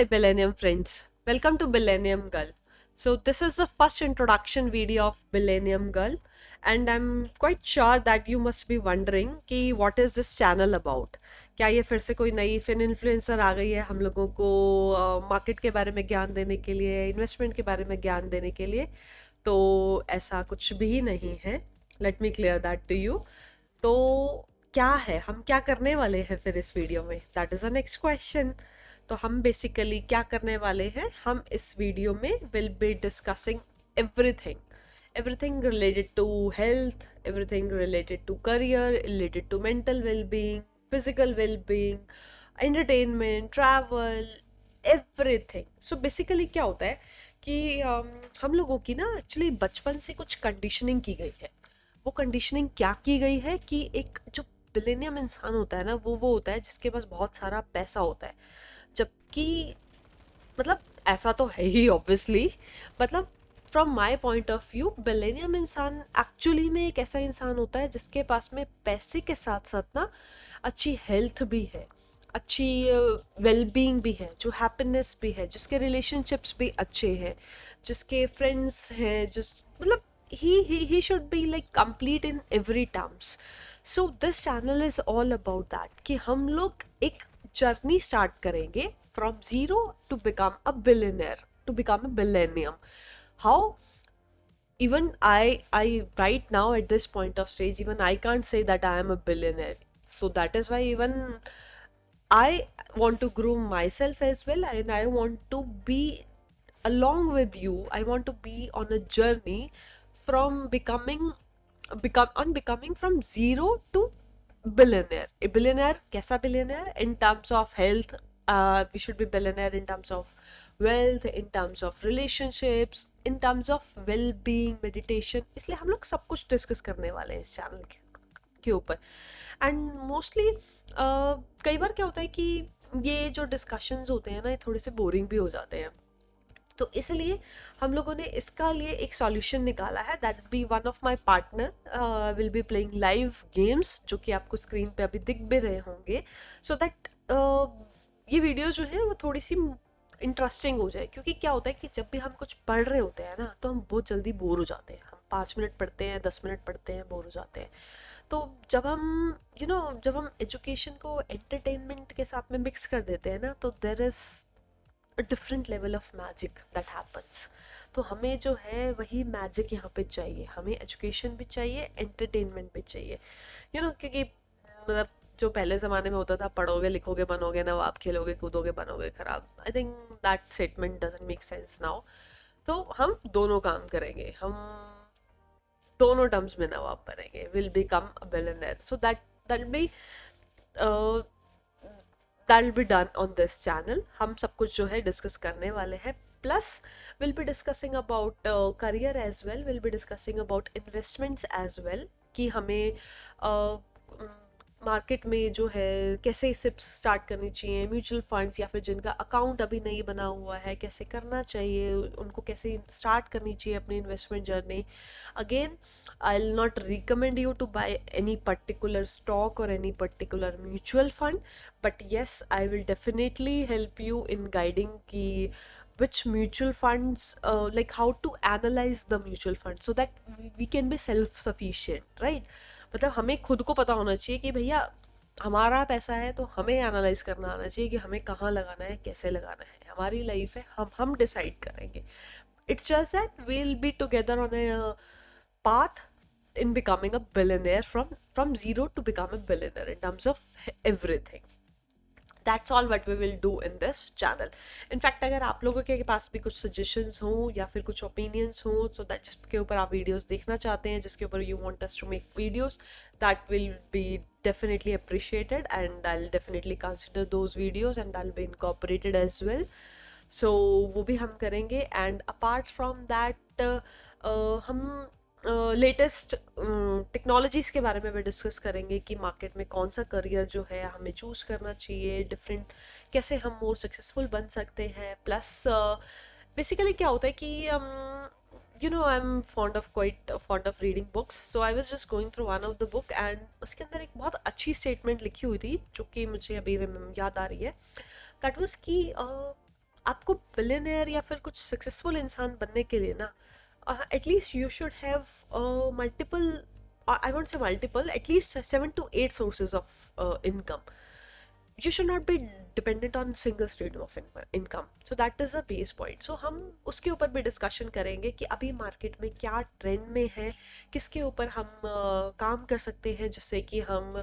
my Millennium friends. Welcome to Millennium Girl. So, this is the first introduction video of Millennium Girl, and I'm quite sure that you must be wondering कि what is this channel about? क्या ये फिर से कोई नई fin influencer आ गई है हम लोगों को मार्केट के बारे में ज्ञान देने के लिए, इन्वेस्टमेंट के बारे में ज्ञान देने के लिए? तो ऐसा कुछ भी नहीं है. Let me clear that to you. तो क्या है, हम क्या करने वाले हैं फिर इस वीडियो में? That is a next question. तो हम बेसिकली क्या करने वाले हैं, हम इस वीडियो में will be discussing everything everything related to health, everything related to career, related to mental wellbeing, physical wellbeing, entertainment, travel, everything. So basically क्या होता है कि हम लोगों की ना एक्चुअली बचपन से कुछ कंडीशनिंग की गई है. वो कंडीशनिंग क्या की गई है कि एक जो बिलेनियम इंसान होता है ना, वो होता है जिसके पास बहुत सारा पैसा होता है. जबकि मतलब ऐसा तो है ही ऑब्वियसली. मतलब from my point of view बिलेनियम इंसान एक्चुअली में एक ऐसा इंसान होता है जिसके पास में पैसे के साथ साथ ना अच्छी हेल्थ भी है, अच्छी वेलबींग भी है, जो हैप्पीनेस भी है, जिसके रिलेशनशिप्स भी अच्छे हैं, जिसके फ्रेंड्स हैं, मतलब he should be like complete in every terms. So this channel is all about that कि हम लोग एक जर्नी स्टार्ट करेंगे from zero to become a billionaire, to become a billennium. How? Even I right now at this point of stage, even I can't say that I am a billionaire. So that is why even I want to groom myself as well, and I want to be along with you. I want to be on a journey from becoming from zero to billionaire. A billionaire, कैसा billionaire? In terms of health, we should be billionaire in terms of wealth, in terms of relationships, in terms of well-being, meditation. इसलिए हम लोग सब कुछ discuss करने वाले हैं इस चैनल के ऊपर. एंड मोस्टली कई बार क्या होता है कि ये जो डिस्कशंस होते हैं ना, ये थोड़े से बोरिंग भी हो जाते हैं. तो इसलिए हम लोगों ने इसका लिए एक सॉल्यूशन निकाला है. That be one of my partner will be playing live games, जो कि आपको स्क्रीन पे अभी दिख भी रहे होंगे. सो दैट ये वीडियो जो है वो थोड़ी सी इंटरेस्टिंग हो जाए. क्योंकि क्या होता है कि जब भी हम कुछ पढ़ रहे होते हैं ना, तो हम बहुत जल्दी बोर हो जाते हैं. हम 5 मिनट पढ़ते हैं, 10 मिनट पढ़ते हैं, बोर हो जाते हैं. तो जब हम जब हम एजुकेशन को एंटरटेनमेंट के साथ में मिक्स कर देते हैं ना, तो there is a different level of magic that happens. तो हमें जो है वही मैजिक यहाँ पे चाहिए. हमें एजुकेशन भी चाहिए, एंटरटेनमेंट भी चाहिए. क्योंकि मतलब जो पहले ज़माने में होता था, पढ़ोगे लिखोगे बनोगे नवाब, खेलोगे कूदोगे बनोगे खराब. I think that statement doesn't make sense now. तो हम दोनों काम करेंगे, हम दोनों टर्म्स में नवाब बनेंगे. Will become a billionaire. So that be that will be done on this channel. हम सब कुछ जो है डिस्कस करने वाले हैं. Plus will be discussing about career as well, will be discussing about investments as well कि हमें मार्केट में जो है कैसे सिप्स स्टार्ट करनी चाहिए, म्यूचुअल फंड्स या फिर जिनका अकाउंट अभी नहीं बना हुआ है कैसे करना चाहिए, उनको कैसे स्टार्ट करनी चाहिए अपनी investment journey. Again I will not recommend you to buy any particular stock or any particular mutual fund, but yes, I will definitely help you in guiding ki which mutual funds, like how to analyze the mutual fund so that we can be self sufficient, right? मतलब हमें खुद को पता होना चाहिए कि भैया हमारा पैसा है, तो हमें एनालाइज करना आना चाहिए कि हमें कहाँ लगाना है, कैसे लगाना है. हमारी लाइफ है, हम डिसाइड करेंगे. It's just that we'll be together on a path in becoming a billionaire, from zero to become a billionaire in terms of everything. That's all what we will do in this channel. In fact, अगर आप लोगों के पास भी कुछ suggestions हों या फिर कुछ opinions हों, so that जिसके ऊपर आप videos देखना चाहते हैं, जिसके ऊपर you want us to make videos, that will be definitely appreciated, and I'll definitely consider those videos and that'll be incorporated as well. So वो भी हम करेंगे. And apart from that, हम लेटेस्ट टेक्नोलॉजीज़ के बारे में भी डिस्कस करेंगे कि मार्केट में कौन सा करियर जो है हमें चूज़ करना चाहिए, डिफरेंट कैसे हम मोर सक्सेसफुल बन सकते हैं. प्लस बेसिकली क्या होता है कि I am quite fond of reading books. So I was just going through one of the book, and उसके अंदर एक बहुत अच्छी स्टेटमेंट लिखी हुई थी जो कि मुझे अभी याद आ रही है. दैट वाज कि आपको बिलियनियर या फिर कुछ सक्सेसफुल इंसान बनने के लिए ना at least you should have multiple, I won't say multiple, at least 7 to 8 sources of income. You should not be dependent on single stream of income. So that is a base point. So हम उसके ऊपर भी discussion करेंगे कि अभी market में क्या trend में है, किसके ऊपर हम काम कर सकते हैं जिससे कि हम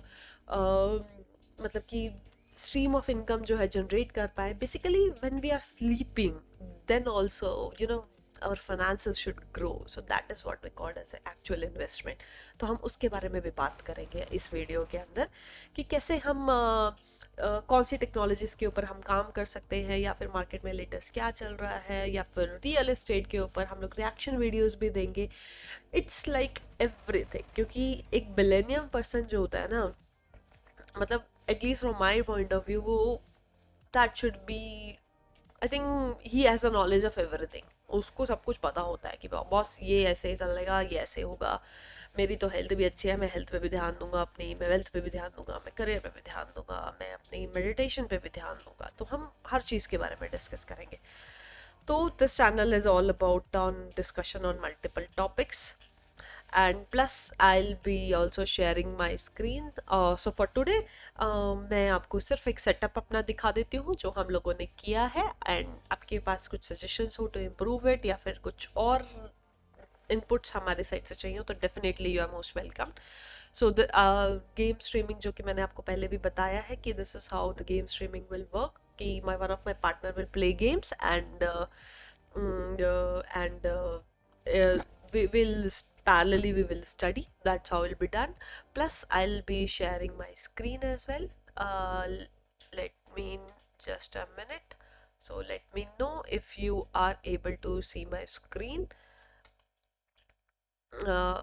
मतलब कि स्ट्रीम ऑफ इनकम जो है जनरेट कर पाए. Basically when we are sleeping then also you know our finances should grow, so that is what we call as an actual investment. तो हम उसके बारे में भी बात करेंगे इस वीडियो के अंदर कि कैसे हम कौन सी टेक्नोलॉजीज के ऊपर हम काम कर सकते हैं, या फिर मार्केट में लेटेस्ट क्या चल रहा है, या फिर रियल एस्टेट के ऊपर हम लोग रिएक्शन वीडियोस भी देंगे. इट्स लाइक एवरीथिंग, क्योंकि एक बिलेनियम पर्सन जो होता है ना, मतलब at least from my point of view, वो that should be, I think he has a knowledge of everything. उसको सब कुछ पता होता है कि बॉस ये ऐसे चलेगा, ये ऐसे होगा, मेरी तो हेल्थ भी अच्छी है, मैं हेल्थ पे भी ध्यान दूंगा अपनी, मैं वेल्थ पे भी ध्यान दूंगा, मैं करियर पे भी ध्यान दूंगा, मैं अपनी मेडिटेशन पे भी ध्यान दूंगा. तो हम हर चीज़ के बारे में डिस्कस करेंगे. तो this channel is all about on discussion on multiple topics, and plus I'll be also sharing my screen. So for today मैं आपको सिर्फ एक सेटअप अपना दिखा देती हूँ जो हम लोगों ने किया है, एंड आपके पास कुछ सजेशंस हो टू इम्प्रूव इट, या फिर कुछ और इनपुट्स हमारे साइड से चाहिए तो definitely you are most welcome. So the game streaming, जो कि मैंने आपको पहले भी बताया है कि this is how the game streaming will work, कि one of my partner will play games and we will parallelly we will study. That's how it will be done. Plus I'll be sharing my screen as well. Let me just a minute. So let me know if you are able to see my screen. uh,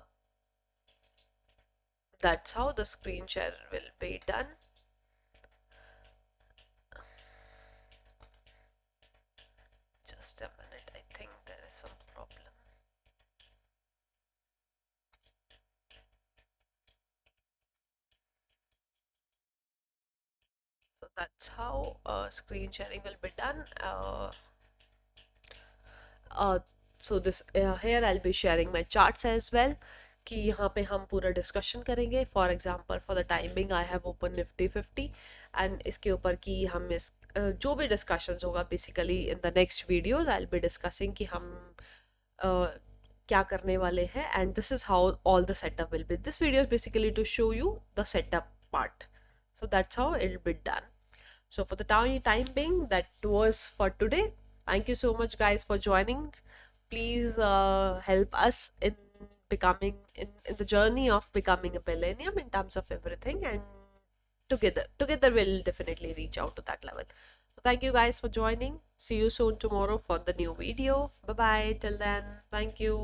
that's how the screen share will be done. Just a minute, I think there is some problem. So that's how screen sharing will be done. So this here I'll be sharing my charts as well, कि यहाँ पे हम पूरा discussion करेंगे. For example for the timing I have open Nifty 50, and इसके ऊपर कि हम इस जो भी डिस्कशंस होगा basically in the next videos I will be discussing कि हम क्या करने वाले हैं, and this is how all the setup will be. This video is basically to show you the setup part. So that's how it will be done. So for the time being, that was for today. Thank you so much guys for joining. Please help us in becoming in the journey of becoming a millennium in terms of everything, and together we'll definitely reach out to that level. So thank you guys for joining. See you soon tomorrow for the new video. Bye bye till then. Thank you.